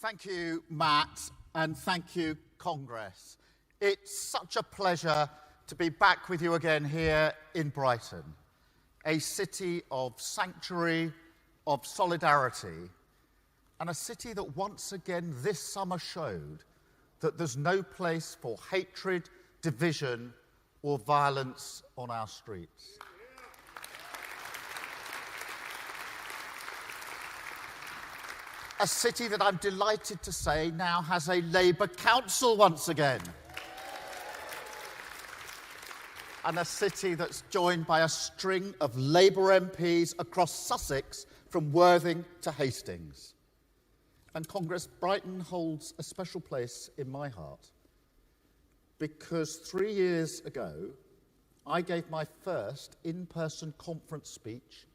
Thank you, Matt, and thank you, Congress. It's such a pleasure to be back with you again here in Brighton, a city of sanctuary, of solidarity, and a city that once again this summer showed that there's no place for hatred, division, or violence on our streets. A city that I'm delighted to say now has a Labour council once again. And a city that's joined by a string of Labour MPs across Sussex from Worthing to Hastings. And Congress, Brighton holds a special place in my heart because 3 years ago, I gave my first in-person conference speech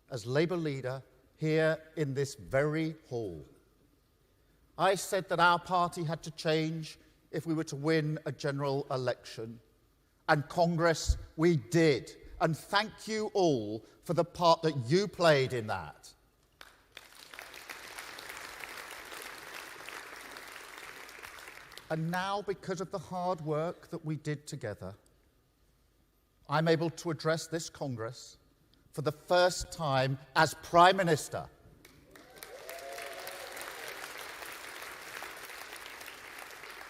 as Labour leader here in this very hall. I said that our party had to change if we were to win a general election. And Congress, we did. And thank you all for the part that you played in that. And now, because of the hard work that we did together, I'm able to address this Congress for the first time as Prime Minister.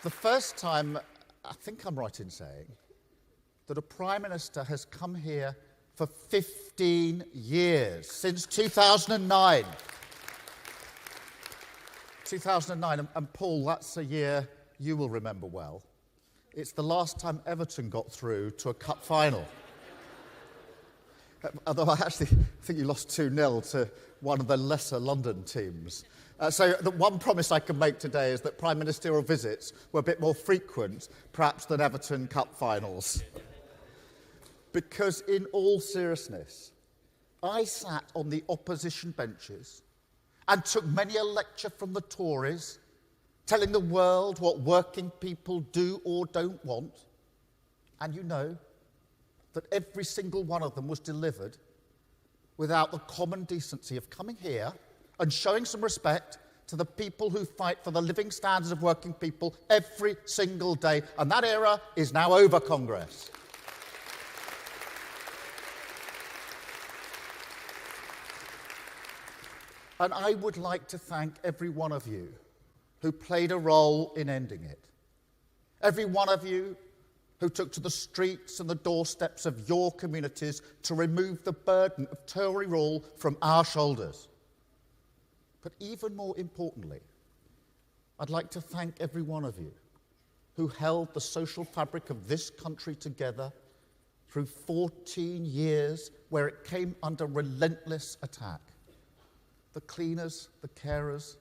The first time, I think I'm right in saying, that a Prime Minister has come here for 15 years, since 2009. 2009, and Paul, that's a year you will remember well. It's the last time Everton got through to a cup final. Although I think you lost 2-0 to one of the lesser London teams. So the one promise I can make today is that Prime Ministerial visits were a bit more frequent, perhaps, than Everton Cup finals. Because in all seriousness, I sat on the opposition benches and took many a lecture from the Tories, telling the world what working people do or don't want. And you know that every single one of them was delivered without the common decency of coming here and showing some respect to the people who fight for the living standards of working people every single day. And that era is now over, Congress. And I would like to thank every one of you who played a role in ending it. Every one of you who took to the streets and the doorsteps of your communities to remove the burden of Tory rule from our shoulders. But even more importantly, I'd like to thank every one of you who held the social fabric of this country together through 14 years where it came under relentless attack. The cleaners, the carers,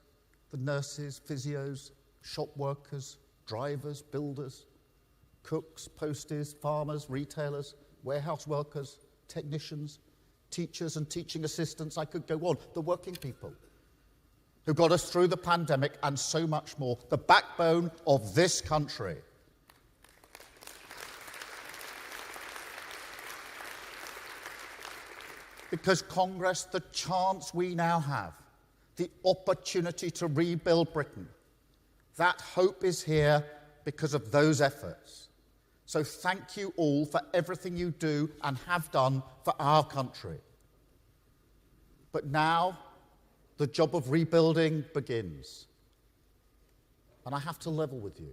the nurses, physios, shop workers, drivers, builders, cooks, posties, farmers, retailers, warehouse workers, technicians, teachers and teaching assistants, I could go on, the working people who got us through the pandemic and so much more, the backbone of this country. Because Congress, the chance we now have, the opportunity to rebuild Britain, that hope is here because of those efforts. So thank you all for everything you do and have done for our country. But now, the job of rebuilding begins. And I have to level with you.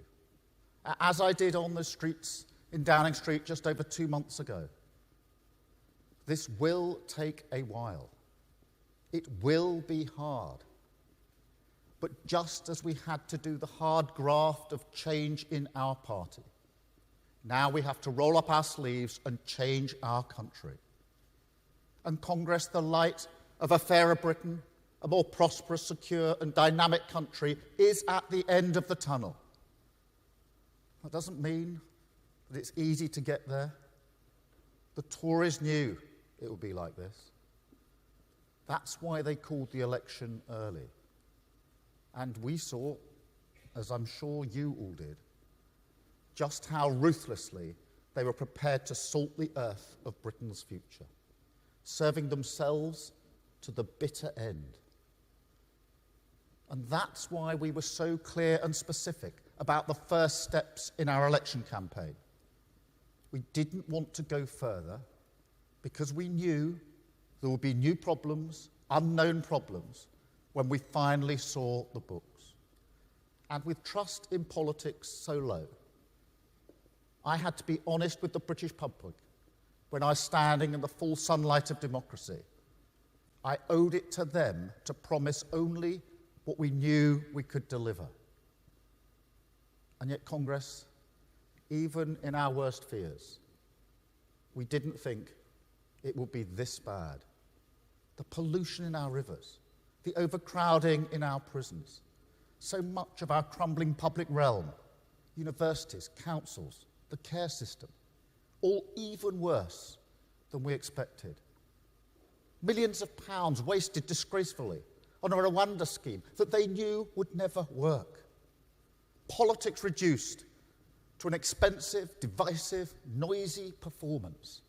As I did on the streets in Downing Street just over 2 months ago, this will take a while. It will be hard. But just as we had to do the hard graft of change in our party, now we have to roll up our sleeves and change our country. And Congress, the light of a fairer Britain, a more prosperous, secure and dynamic country, is at the end of the tunnel. That doesn't mean that it's easy to get there. The Tories knew it would be like this. That's why they called the election early. And we saw, as I'm sure you all did, just how ruthlessly they were prepared to salt the earth of Britain's future, serving themselves to the bitter end. And that's why we were so clear and specific about the first steps in our election campaign. We didn't want to go further because we knew there would be new problems, unknown problems, when we finally saw the books. And with trust in politics so low, I had to be honest with the British public when I was standing in the full sunlight of democracy. I owed it to them to promise only what we knew we could deliver. And yet, Congress, even in our worst fears, we didn't think it would be this bad. The pollution in our rivers, the overcrowding in our prisons, so much of our crumbling public realm, universities, councils, the care system, all even worse than we expected. Millions of pounds wasted disgracefully on a Rwanda scheme that they knew would never work. Politics reduced to an expensive, divisive, noisy performance.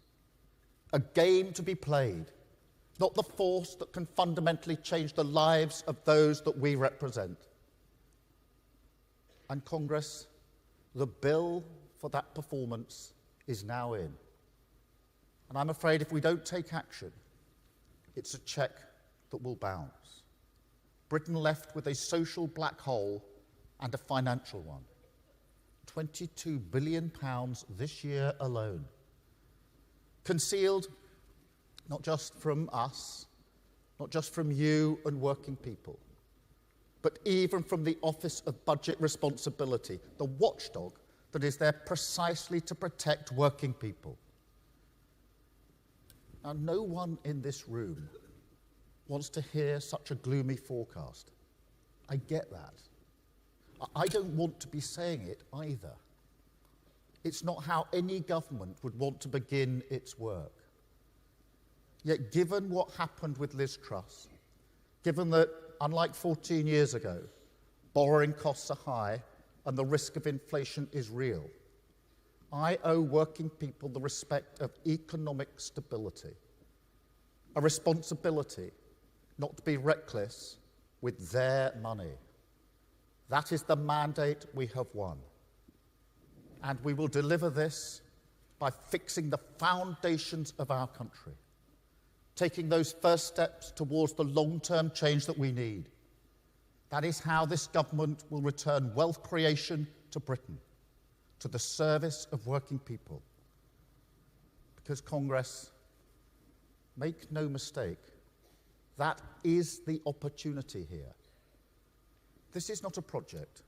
A game to be played, not the force that can fundamentally change the lives of those that we represent. And Congress, the bill for that performance is now in. And I'm afraid if we don't take action, it's a cheque that will bounce. Britain left with a social black hole and a financial one. £22 billion this year alone. Concealed not just from us, not just from you and working people, but even from the Office of Budget Responsibility, the watchdog that is there precisely to protect working people. Now, no one in this room wants to hear such a gloomy forecast. I get that. I don't want to be saying it either. It's not how any government would want to begin its work. Yet, given what happened with Liz Truss, given that, unlike 14 years ago, borrowing costs are high and the risk of inflation is real, I owe working people the respect of economic stability, a responsibility not to be reckless with their money. That is the mandate we have won. And we will deliver this by fixing the foundations of our country, taking those first steps towards the long-term change that we need. That is how this government will return wealth creation to Britain, to the service of working people. Because, Congress, make no mistake, that is the opportunity here. This is not a project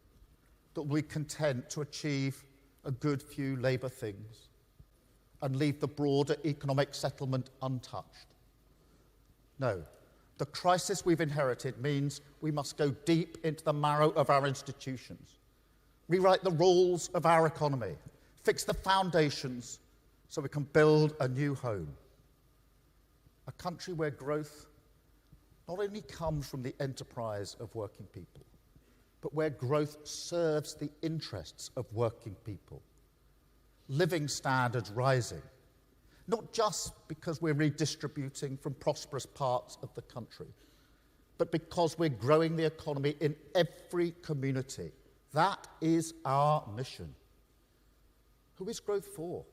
that will be content to achieve a good few Labour things and leave the broader economic settlement untouched. No, the crisis we've inherited means we must go deep into the marrow of our institutions, rewrite the rules of our economy, fix the foundations so we can build a new home. A country where growth not only comes from the enterprise of working people, but where growth serves the interests of working people. Living standards rising, not just because we're redistributing from prosperous parts of the country, but because we're growing the economy in every community. That is our mission. Who is growth for?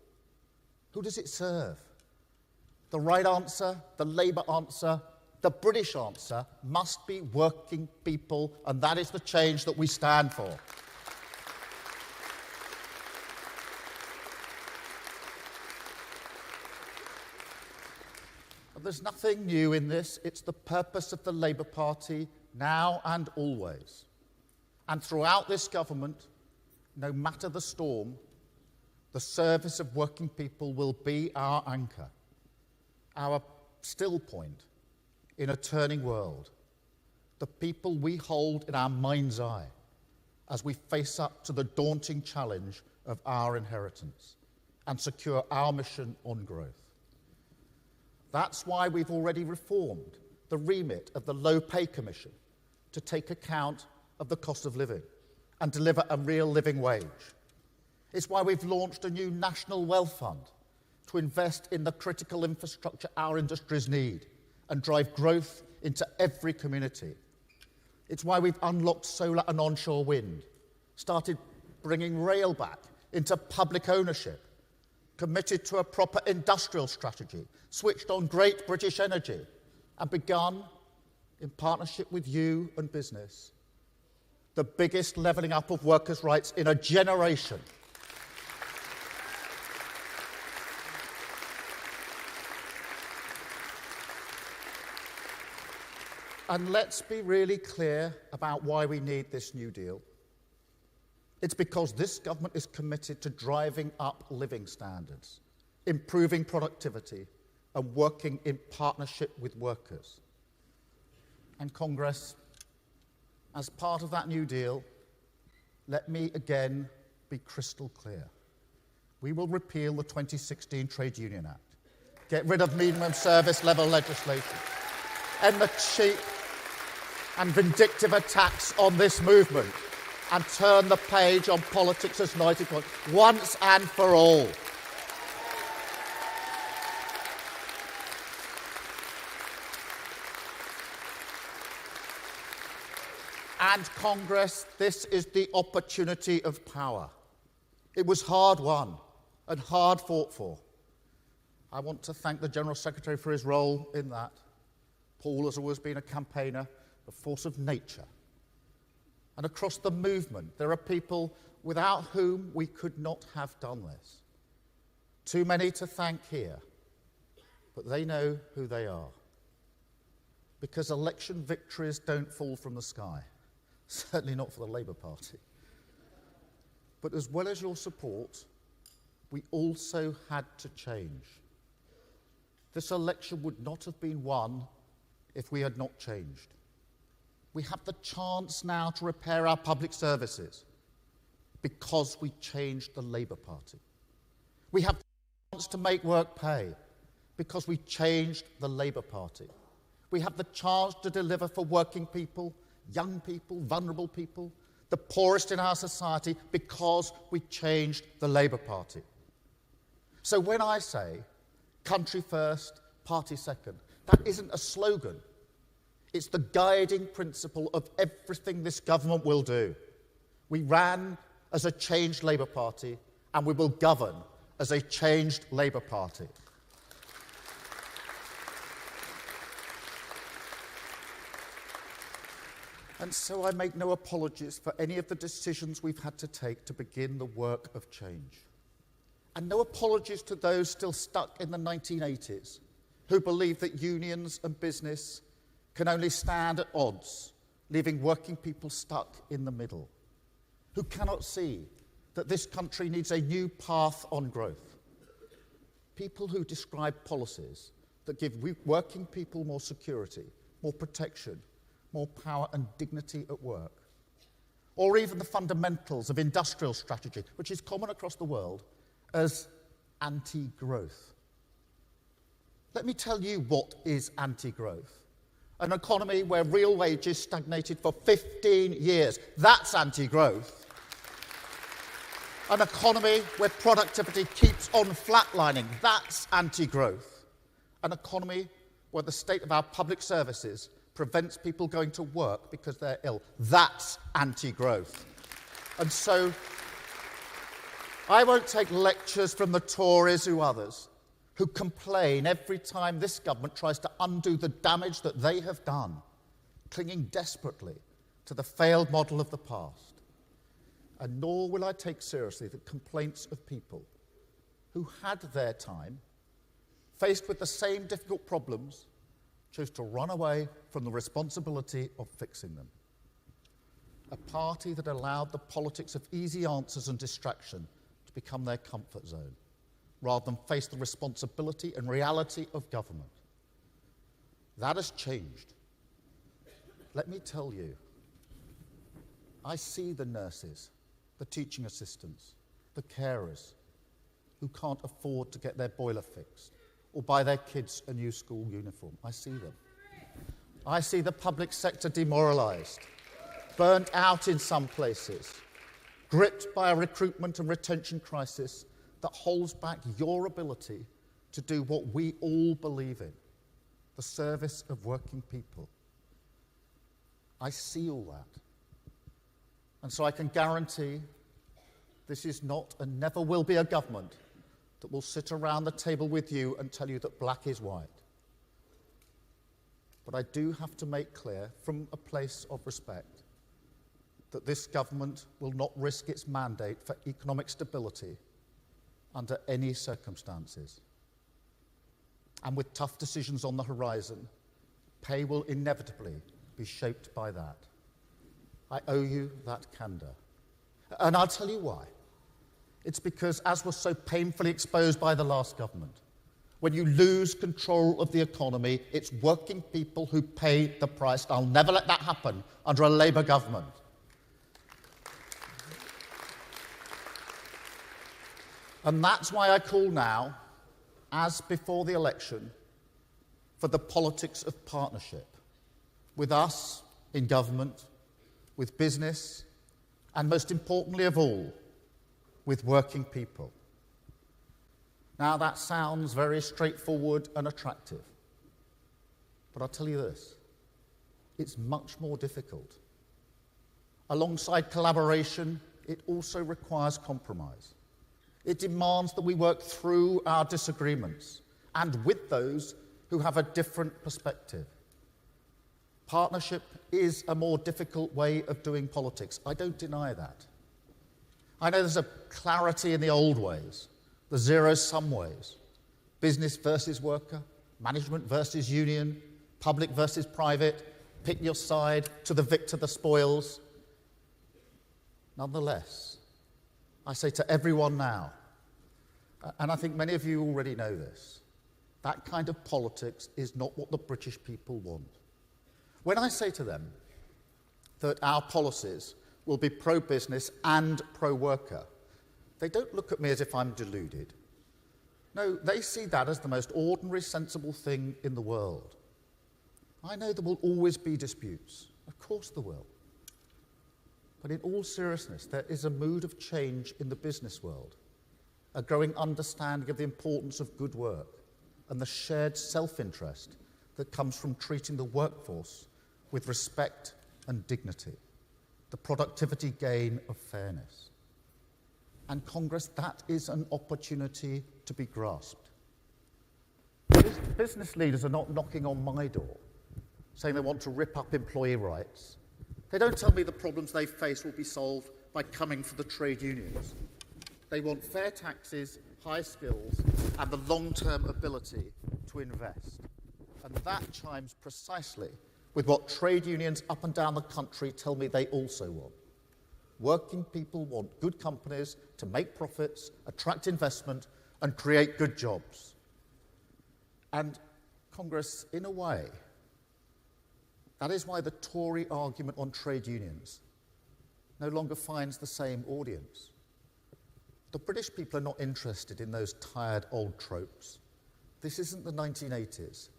Who does it serve? The right answer, the Labour answer, the British answer must be working people, and that is the change that we stand for. But there's nothing new in this. It's the purpose of the Labour Party now and always. And throughout this government, no matter the storm, the service of working people will be our anchor, our still point in a turning world, the people we hold in our mind's eye as we face up to the daunting challenge of our inheritance and secure our mission on growth. That's why we've already reformed the remit of the Low Pay Commission to take account of the cost of living and deliver a real living wage. It's why we've launched a new National Wealth Fund to invest in the critical infrastructure our industries need and drive growth into every community. It's why we've unlocked solar and onshore wind, started bringing rail back into public ownership, committed to a proper industrial strategy, switched on great British energy, and begun, in partnership with you and business, the biggest levelling up of workers' rights in a generation. And let's be really clear about why we need this New Deal. It's because this government is committed to driving up living standards, improving productivity, and working in partnership with workers. And Congress, as part of that New Deal, let me again be crystal clear. We will repeal the 2016 Trade Union Act, get rid of minimum service level legislation, end the cheap and vindictive attacks on this movement, and turn the page on politics as united once and for all. And Congress, this is the opportunity of power. It was hard won and hard fought for. I want to thank the General Secretary for his role in that. Paul has always been a campaigner, a force of nature. And across the movement, there are people without whom we could not have done this. Too many to thank here, but they know who they are. Because election victories don't fall from the sky, certainly not for the Labour Party. But as well as your support, we also had to change. This election would not have been won if we had not changed. We have the chance now to repair our public services because we changed the Labour Party. We have the chance to make work pay because we changed the Labour Party. We have the chance to deliver for working people, young people, vulnerable people, the poorest in our society because we changed the Labour Party. So when I say country first, party second, that isn't a slogan. It's the guiding principle of everything this government will do. We ran as a changed Labour Party, and we will govern as a changed Labour Party. And so I make no apologies for any of the decisions we've had to take to begin the work of change. And no apologies to those still stuck in the 1980s who believe that unions and business can only stand at odds, leaving working people stuck in the middle, who cannot see that this country needs a new path on growth. People who describe policies that give working people more security, more protection, more power and dignity at work, or even the fundamentals of industrial strategy, which is common across the world, as anti-growth. Let me tell you what is anti-growth. An economy where real wages stagnated for 15 years. That's anti-growth. An economy where productivity keeps on flatlining. That's anti-growth. An economy where the state of our public services prevents people going to work because they're ill. That's anti-growth. And so I won't take lectures from the Tories or others who complain every time this government tries to undo the damage that they have done, clinging desperately to the failed model of the past. And nor will I take seriously the complaints of people who had their time, faced with the same difficult problems, chose to run away from the responsibility of fixing them. A party that allowed the politics of easy answers and distraction to become their comfort zone, rather than face the responsibility and reality of government. That has changed. Let me tell you, I see the nurses, the teaching assistants, the carers who can't afford to get their boiler fixed or buy their kids a new school uniform. I see them. I see the public sector demoralised, burnt out in some places, gripped by a recruitment and retention crisis that holds back your ability to do what we all believe in, the service of working people. I see all that. And so I can guarantee this is not and never will be a government that will sit around the table with you and tell you that black is white. But I do have to make clear, from a place of respect, that this government will not risk its mandate for economic stability under any circumstances. And with tough decisions on the horizon, pay will inevitably be shaped by that. I owe you that candour. And I'll tell you why. It's because, as was so painfully exposed by the last government, when you lose control of the economy, it's working people who pay the price. I'll never let that happen under a Labour government. And that's why I call now, as before the election, for the politics of partnership, with us in government, with business, and most importantly of all, with working people. Now that sounds very straightforward and attractive, but I'll tell you this, it's much more difficult. Alongside collaboration, it also requires compromise. It demands that we work through our disagreements and with those who have a different perspective. Partnership is a more difficult way of doing politics. I don't deny that. I know there's a clarity in the old ways, the zero-sum ways, business versus worker, management versus union, public versus private, pick your side, to the victor the spoils. Nonetheless, I say to everyone now, and I think many of you already know this, that kind of politics is not what the British people want. When I say to them that our policies will be pro-business and pro-worker, they don't look at me as if I'm deluded. No, they see that as the most ordinary, sensible thing in the world. I know there will always be disputes. Of course there will. But in all seriousness, there is a mood of change in the business world, a growing understanding of the importance of good work and the shared self-interest that comes from treating the workforce with respect and dignity, the productivity gain of fairness. And Congress, that is an opportunity to be grasped. Business leaders are not knocking on my door saying they want to rip up employee rights. They don't tell me the problems they face will be solved by coming for the trade unions. They want fair taxes, high skills, and the long-term ability to invest. And that chimes precisely with what trade unions up and down the country tell me they also want. Working people want good companies to make profits, attract investment, and create good jobs. And Congress, in a way, that is why the Tory argument on trade unions no longer finds the same audience. The British people are not interested in those tired old tropes. This isn't the 1980s.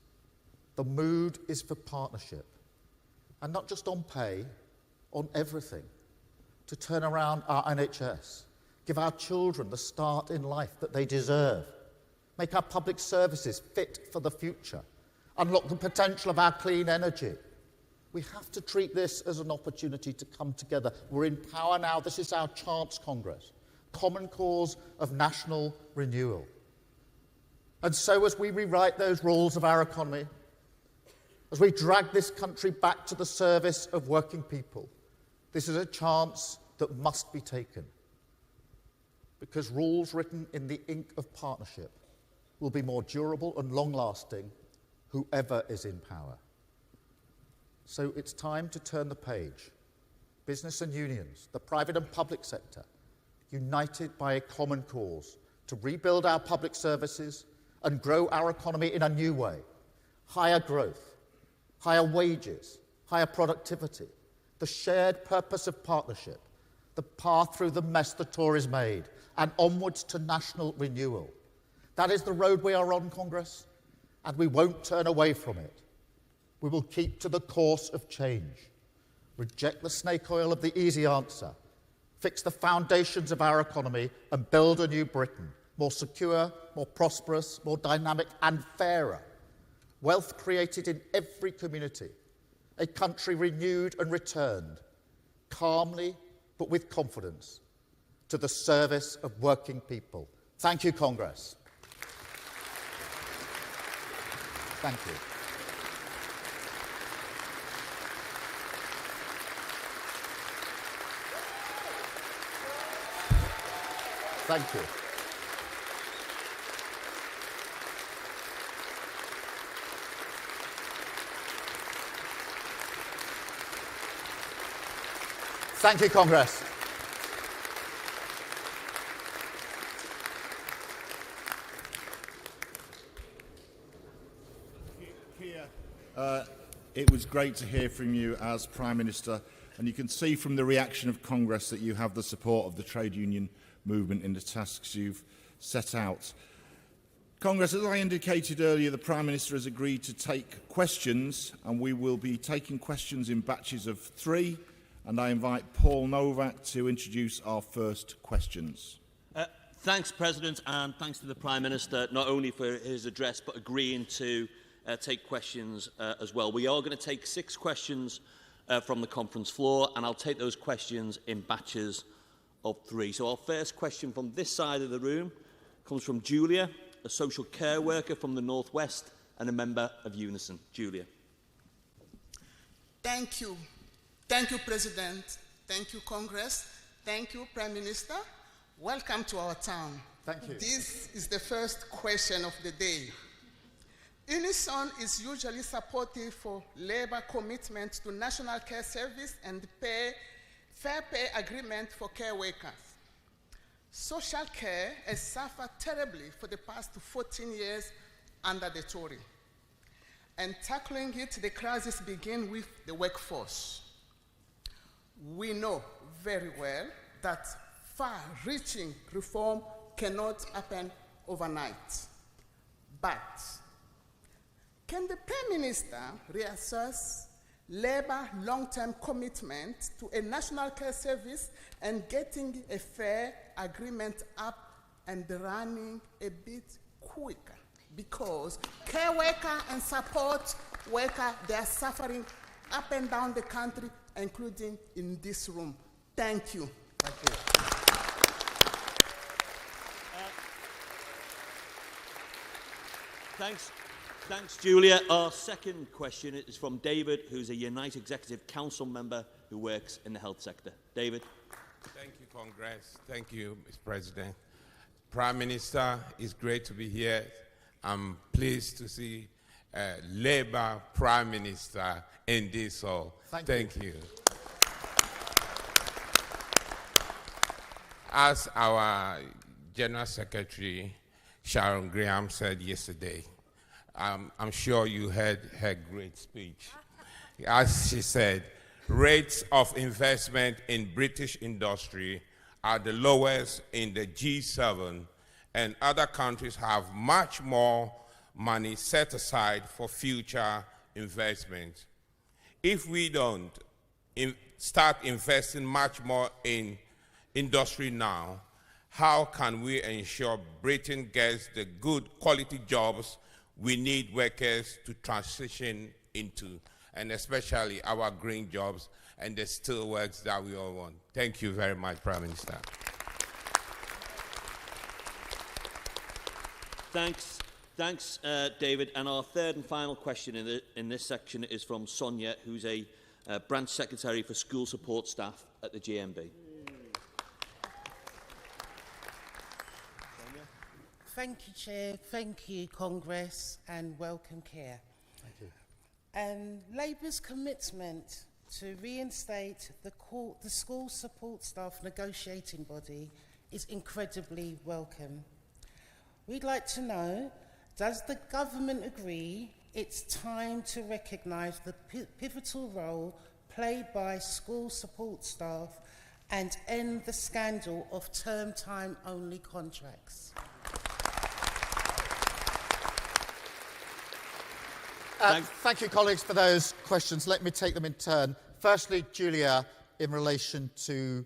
The mood is for partnership, and not just on pay, on everything, to turn around our NHS, give our children the start in life that they deserve, make our public services fit for the future, unlock the potential of our clean energy. We have to treat this as an opportunity to come together. We're in power now. This is our chance, Congress. Common cause of national renewal. And so as we rewrite those rules of our economy, as we drag this country back to the service of working people, this is a chance that must be taken. Because rules written in the ink of partnership will be more durable and long-lasting, whoever is in power. So it's time to turn the page. Business and unions, the private and public sector, united by a common cause to rebuild our public services and grow our economy in a new way. Higher growth, higher wages, higher productivity, the shared purpose of partnership, the path through the mess the Tories made, and onwards to national renewal. That is the road we are on, Congress, and we won't turn away from it. We will keep to the course of change, reject the snake oil of the easy answer, fix the foundations of our economy and build a new Britain, more secure, more prosperous, more dynamic and fairer. Wealth created in every community a country renewed and returned, calmly but with confidence, to the service of working people. Thank you, Congress. Thank you. Thank you. Thank you, Congress. Keir, it was great to hear from you as Prime Minister, and you can see from the reaction of Congress that you have the support of the trade union movement in the tasks you've set out. Congress, as I indicated earlier, the Prime Minister has agreed to take questions, and we will be taking questions in batches of 3, and I invite Paul Novak to introduce our first questions. Thanks, President, and thanks to the Prime Minister, not only for his address, but agreeing to take questions as well. We are going to take 6 questions from the conference floor, and I'll take those questions in batches of 3. So our first question from this side of the room comes from Julia, a social care worker from the North West and a member of Unison. Julia. Thank you. Thank you, President. Thank you, Congress. Thank you, Prime Minister. Welcome to our town. Thank you. This is the first question of the day. Unison is usually supportive for Labour commitment to National Care Service and fair pay agreement for care workers. Social care has suffered terribly for the past 14 years under the Tory. And tackling it, the crisis begins with the workforce. We know very well that far-reaching reform cannot happen overnight. But can the Prime Minister reassess Labour long-term commitment to a national care service and getting a fair agreement up and running a bit quicker? Because care worker and support worker, they are suffering up and down the country, including in this room. Thank you. Thank you. Thanks, Julia. Our second question is from David, who's a United Executive Council member who works in the health sector. David. Thank you, Congress. Thank you, Mr. President. Prime Minister, it's great to be here. I'm pleased to see Labour Prime Minister in this hall. Thank you. As our General Secretary, Sharon Graham, said yesterday, I'm sure you heard her great speech. As she said, rates of investment in British industry are the lowest in the G7, and other countries have much more money set aside for future investment. If we don't start investing much more in industry now, how can we ensure Britain gets the good quality jobs we need workers to transition into, and especially our green jobs and the steel works that we all want? Thank you very much, Prime Minister. Thanks, David. And our third and final question in this section is from Sonia, who's a branch secretary for school support staff at the GMB. Thank you, Chair. Thank you, Congress, and welcome, Keir. Thank you. Labour's commitment to reinstate the school support staff negotiating body is incredibly welcome. We'd like to know, does the government agree it's time to recognise the pivotal role played by school support staff and end the scandal of term time only contracts? Thank you, colleagues, for those questions. Let me take them in turn. Firstly, Julia, in relation to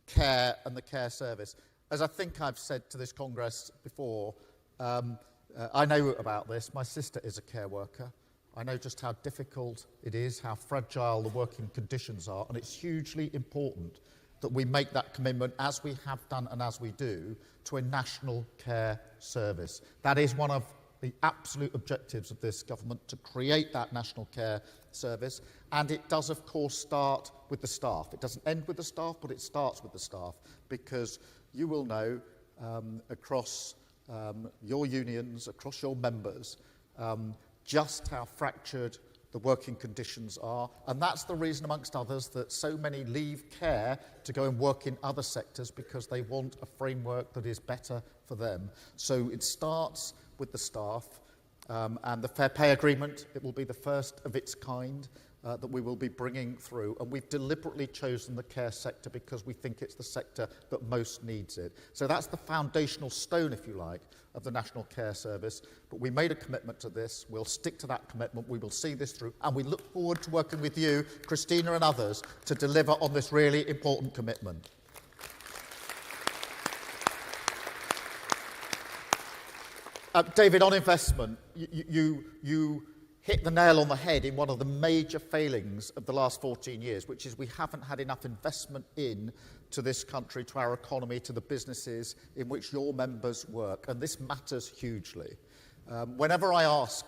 care and the care service. As I think I've said to this Congress before, I know about this. My sister is a care worker. I know just how difficult it is, how fragile the working conditions are, and it's hugely important that we make that commitment, as we have done and as we do, to a national care service. That is one of the absolute objectives of this government, to create that national care service, and it does, of course, start with the staff. It doesn't end with the staff, but it starts with the staff, because you will know across your unions, across your members, just how fractured the working conditions are, and that's the reason, amongst others, that so many leave care to go and work in other sectors, because they want a framework that is better for them. So it starts with the staff, and the Fair Pay Agreement, it will be the first of its kind that we will be bringing through, and we've deliberately chosen the care sector because we think it's the sector that most needs it. So that's the foundational stone, if you like, of the National Care Service, but we made a commitment to this. We'll stick to that commitment. We will see this through, and we look forward to working with you, Christina and others, to deliver on this really important commitment. David, on investment, you hit the nail on the head in one of the major failings of the last 14 years, which is we haven't had enough investment to this country, to our economy, to the businesses in which your members work, and this matters hugely. Whenever I ask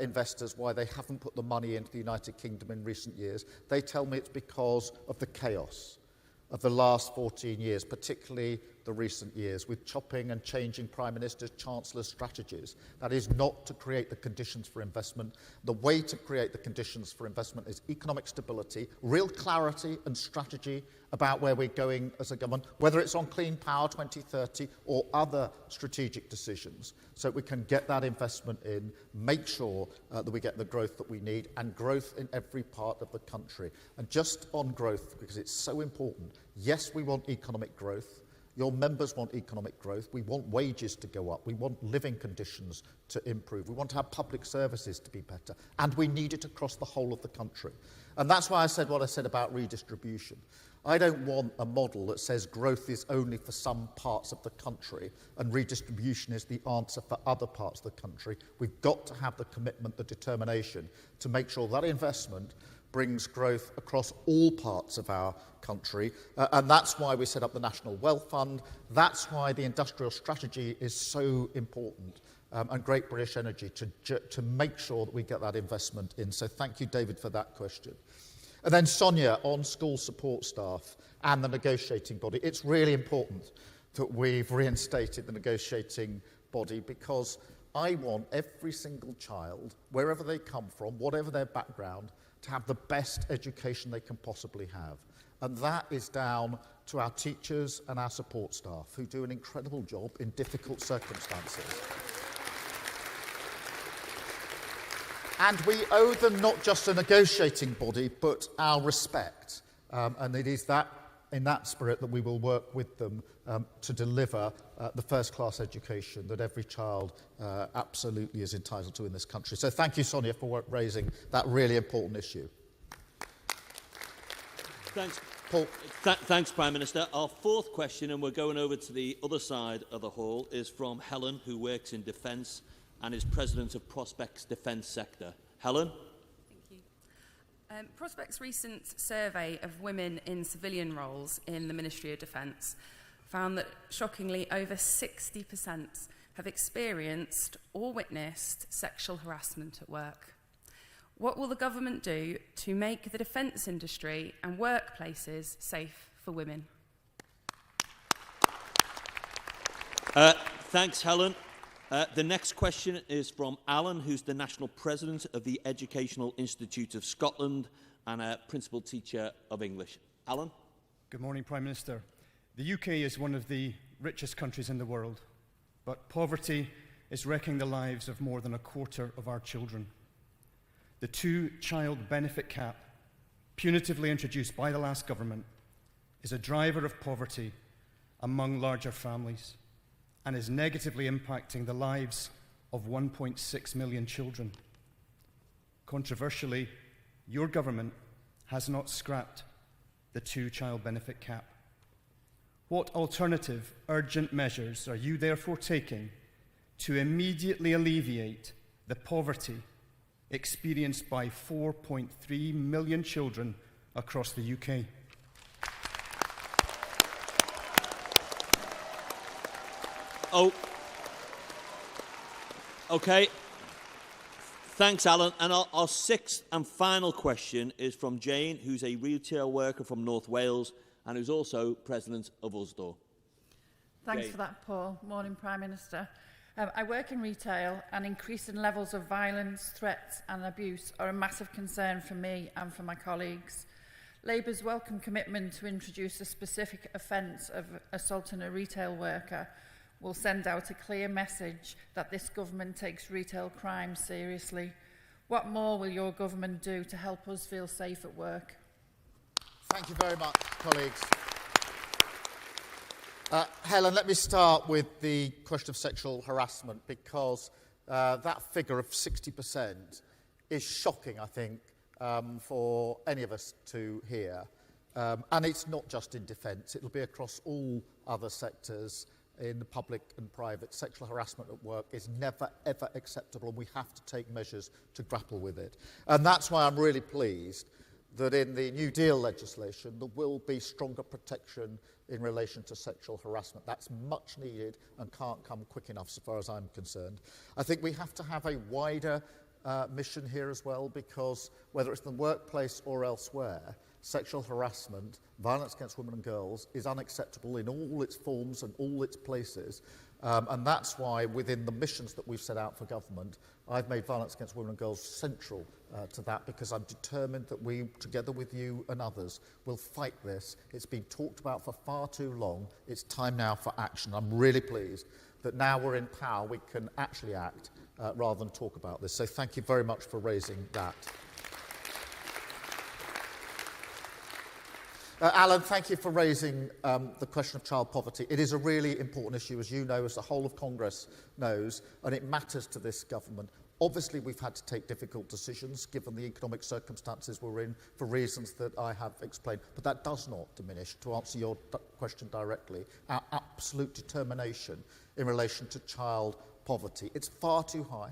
investors why they haven't put the money into the United Kingdom in recent years, they tell me it's because of the chaos of the last 14 years, particularly the recent years, with chopping and changing Prime Ministers, Chancellors' strategies. That is not to create the conditions for investment. The way to create the conditions for investment is economic stability, real clarity and strategy about where we're going as a government, whether it's on Clean Power 2030 or other strategic decisions, so we can get that investment in, make sure that we get the growth that we need, and growth in every part of the country. And just on growth, because it's so important, yes, we want economic growth. Your members want economic growth. We want wages to go up. We want living conditions to improve. We want to have public services to be better. And we need it across the whole of the country. And that's why I said what I said about redistribution. I don't want a model that says growth is only for some parts of the country and redistribution is the answer for other parts of the country. We've got to have the commitment, the determination to make sure that investment brings growth across all parts of our country, and that's why we set up the National Wealth Fund. That's why the industrial strategy is so important, and Great British Energy to make sure that we get that investment in. So thank you, David, for that question. And then Sonia, on school support staff and the negotiating body. It's really important that we've reinstated the negotiating body, because I want every single child, wherever they come from, whatever their background, to have the best education they can possibly have. And that is down to our teachers and our support staff, who do an incredible job in difficult circumstances. And we owe them not just a negotiating body, but our respect. And it is that, in that spirit, that we will work with them to deliver the first-class education that every child absolutely is entitled to in this country. So thank you, Sonia, for raising that really important issue. Thanks, Paul. Thanks, Prime Minister. Our fourth question, and we're going over to the other side of the hall, is from Helen, who works in defence and is President of Prospect's Defence Sector. Helen? Thank you. Prospect's recent survey of women in civilian roles in the Ministry of Defence found that, shockingly, over 60% have experienced or witnessed sexual harassment at work. What will the government do to make the defence industry and workplaces safe for women? Thanks, Helen. The next question is from Alan, who's the National President of the Educational Institute of Scotland and a Principal Teacher of English. Alan? Good morning, Prime Minister. The UK is one of the richest countries in the world, but poverty is wrecking the lives of more than a quarter of our children. The two-child benefit cap, punitively introduced by the last government, is a driver of poverty among larger families and is negatively impacting the lives of 1.6 million children. Controversially, your government has not scrapped the two-child benefit cap. What alternative urgent measures are you therefore taking to immediately alleviate the poverty experienced by 4.3 million children across the UK. Oh, okay. Thanks, Alan. And our sixth and final question is from Jane, who's a retail worker from North Wales and who's also president of Usdaw. Thanks Jane. for that, Paul. Morning, Prime Minister. I work in retail, and increasing levels of violence, threats and abuse are a massive concern for me and for my colleagues. Labour's welcome commitment to introduce a specific offence of assaulting a retail worker will send out a clear message that this government takes retail crime seriously. What more will your government do to help us feel safe at work? Thank you very much, colleagues. Helen, let me start with the question of sexual harassment, because that figure of 60% is shocking, I think, for any of us to hear. And it's not just in defence, it'll be across all other sectors in the public and private. Sexual harassment at work is never, ever acceptable, and we have to take measures to grapple with it. And that's why I'm really pleased that in the New Deal legislation there will be stronger protection in relation to sexual harassment. That's much needed and can't come quick enough as far as I'm concerned. I think we have to have a wider mission here as well, because whether it's in the workplace or elsewhere, sexual harassment, violence against women and girls is unacceptable in all its forms and all its places. And that's why within the missions that we've set out for government, I've made violence against women and girls central to that, because I'm determined that we, together with you and others, will fight this. It's been talked about for far too long. It's time now for action. I'm really pleased that now we're in power, we can actually act rather than talk about this. So thank you very much for raising that. Alan, thank you for raising the question of child poverty. It is a really important issue, as you know, as the whole of Congress knows, and it matters to this government. Obviously, we've had to take difficult decisions, given the economic circumstances we're in, for reasons that I have explained. But that does not diminish, to answer your question directly, our absolute determination in relation to child poverty. It's far too high.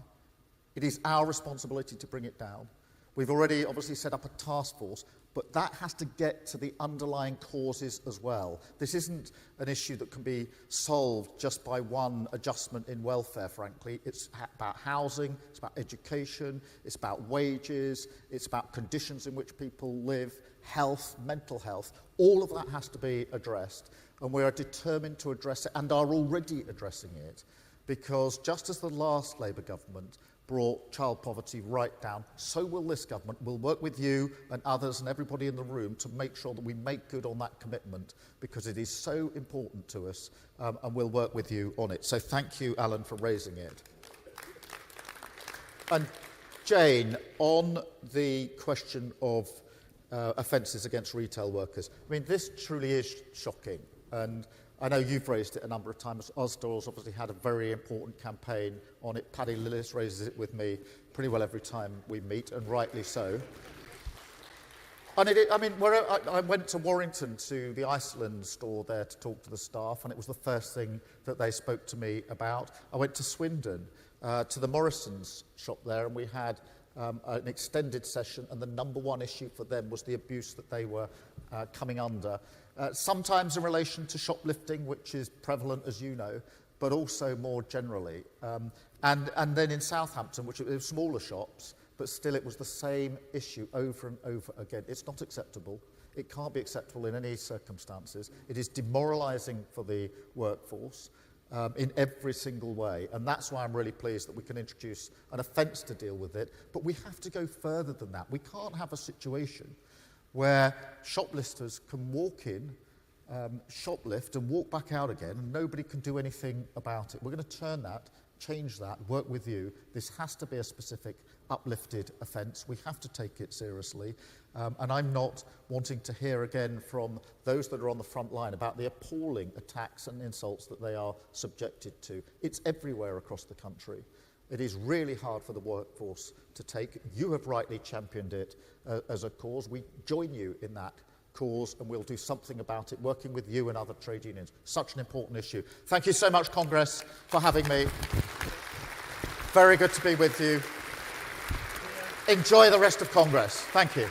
It is our responsibility to bring it down. We've already obviously set up a task force, but that has to get to the underlying causes as well. This isn't an issue that can be solved just by one adjustment in welfare, frankly. It's about housing, it's about education, it's about wages, it's about conditions in which people live, health, mental health. All of that has to be addressed, and we are determined to address it and are already addressing it, because just as the last Labour government brought child poverty right down, so will this government. We'll work with you and others and everybody in the room to make sure that we make good on that commitment, because it is so important to us, and we'll work with you on it. So thank you, Alan, for raising it. And Jane, on the question of offences against retail workers, I mean, this truly is shocking, and I know you've raised it a number of times. Usdaw's obviously had a very important campaign on it. Paddy Lillis raises it with me pretty well every time we meet, and rightly so. And I went to Warrington to the Iceland store there to talk to the staff, and it was the first thing that they spoke to me about. I went to Swindon to the Morrison's shop there, and we had an extended session, and the number one issue for them was the abuse that they were coming under. Sometimes in relation to shoplifting, which is prevalent, as you know, but also more generally. And then in Southampton, which was smaller shops, but still it was the same issue over and over again. It's not acceptable. It can't be acceptable in any circumstances. It is demoralising for the workforce in every single way. And that's why I'm really pleased that we can introduce an offence to deal with it. But we have to go further than that. We can't have a situation where shoplifters can walk in, shoplift and walk back out again, and nobody can do anything about it. We're going to turn that, change that, work with you. This has to be a specific uplifted offence. We have to take it seriously. And I'm not wanting to hear again from those that are on the front line about the appalling attacks and insults that they are subjected to. It's everywhere across the country. It is really hard for the workforce to take. You have rightly championed it as a cause. We join you in that cause, and we'll do something about it, working with you and other trade unions. Such an important issue. Thank you so much, Congress, for having me. Very good to be with you. Enjoy the rest of Congress. Thank you.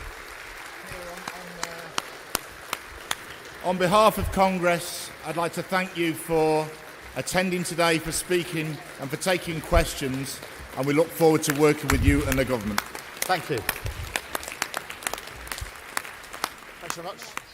On behalf of Congress, I'd like to thank you for attending today, for speaking and for taking questions, and we look forward to working with you and the government. Thank you. Thanks very much.